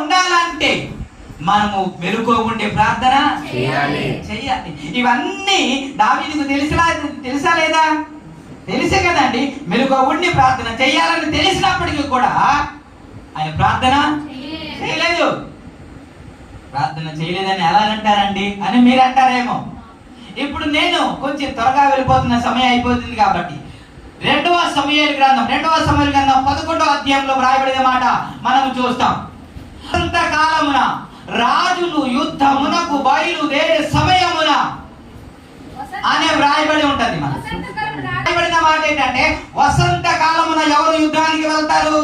ఉండాలంటే మనము మెలుకువ ఉండే ప్రార్థన చేయాలి. ఇవన్నీ దావీదుకు తెలుసా లేదా? తెలిసే కదండి. మెలుకువ ఉండి ప్రార్థన చేయాలని తెలిసినప్పటికీ కూడా ఆయన ప్రార్థన చేయలేదు. ప్రార్థన చేయలేదని ఎలా అంటారండి అని మీరు అంటారేమో. ఇప్పుడు నేను కొంచెం త్వరగా వెళ్ళిపోతున్న సమయం అయిపోతుంది కాబట్టి 2వ సమూయేలు గ్రంథం 11వ అధ్యాయంలో వ్రాయబడిన మాట మనం చూస్తాం. అంతకాలమున రాజులు యుద్ధమునకు బయలుదేరే సమయమున అనే వ్రాయబడి ఉంటది. మనం వ్రాయబడిన మాట ఏంటంటే వసంత కాలమున ఎవరు యుద్ధానికి వెళ్తారు?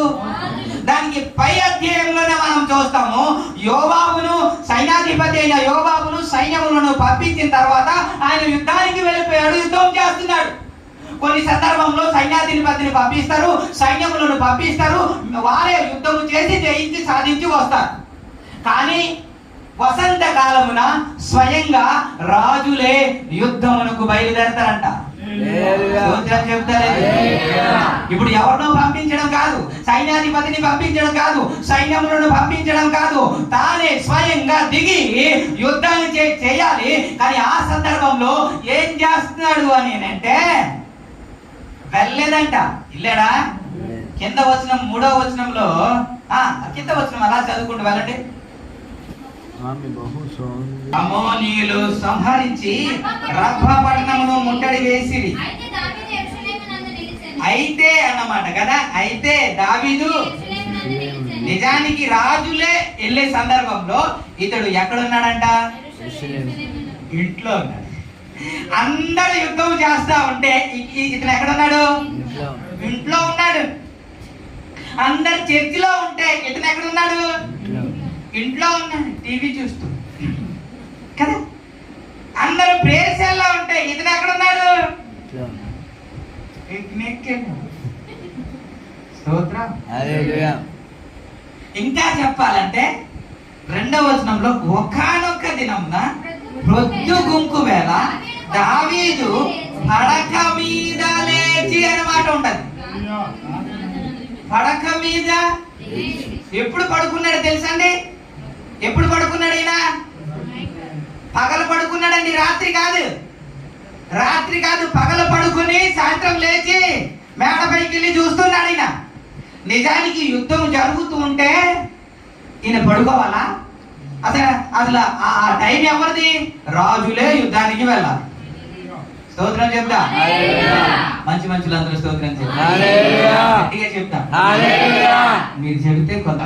దానికి పై అధ్యాయంలోనే మనం చూస్తాము. యోవాబును, సైన్యాధిపతి అయిన యోవాబును సైన్యములను పంపించిన తర్వాత ఆయన యుద్ధానికి వెళ్ళిపోయాడు, యుద్ధం చేస్తున్నాడు. కొన్ని సందర్భంలో సైన్యాధిపతిని పంపిస్తారు, సైన్యములను పంపిస్తారు, వారే యుద్ధం చేసి జయించి సాధించి వస్తారు. కానీ వసంత కాలమున స్వయంగా రాజులే యుద్ధమునకు బయలుదేరతారంట. ఇప్పుడు ఎవరినో పంపించడం కాదు, సైన్యాధిపతిని పంపించడం కాదు, సైన్యములను పంపించడం కాదు, తానే స్వయంగా దిగి యుద్ధాన్ని చేయాలి. కానీ ఆ సందర్భంలో ఏం చేస్తున్నాడు అని అంటే వెళ్ళలేదంట. ఇల్లేడా? కింద వచనం 3వ వచనంలో కింద వచనం అలా చదువుకుంటూ వెళ్ళండి. అమోనీయులు సంహరించి రబ్బా పట్టణమును ముట్టడి వేసిరి. అయితే అన్నమాట కదా. అయితే దావీదు నిజానికి రాజులే వెళ్ళే సందర్భంలో ఇతడు ఎక్కడున్నాడంట? ఇంట్లో ఉన్నాడు. అందరు యుద్ధం చేస్తా ఉంటే ఇతను ఎక్కడున్నాడు? ఇంట్లో ఉన్నాడు. అందరు చర్చిలో ఉంటే ఇతను ఎక్కడున్నాడు? ఇంట్లో ఉన్నాడు, టీవీ చూస్తూ కదా. అందరూ ప్రేయర్ సెల్లో ఉంటే ఇతను ఎక్కడున్నాడు? స్తోత్రం. ఇంకా చెప్పాలంటే 2వ వచనంలో ఒకానొక దినమున ప్రొద్దు గుంకు వేళ దావీదు పడక మీద లేచి అన్నమాట ఉంటది. పడక మీద ఎప్పుడు పడుకున్నాడు తెలుసండి? ఎప్పుడు పడుకున్నాడు ఈయన? పగలు పడుకున్నాడండి, రాత్రి కాదు. పగలు పడుకుని సాయంత్రం లేచి మేడపైకి వెళ్ళి చూస్తున్నాడు ఈయన. నిజానికి యుద్ధం జరుగుతూ ఉంటే ఈయన పడుకోవాలా? అసలు ఆ టైం ఎవరిది? రాజులే యుద్ధానికి వెళ్ళాలి. స్తోత్రం చెప్తా. మంచి మనుషులందరూ స్తోత్రం చెప్తా. గట్టిగా చెప్తా. మీరు చెబితే కొత్త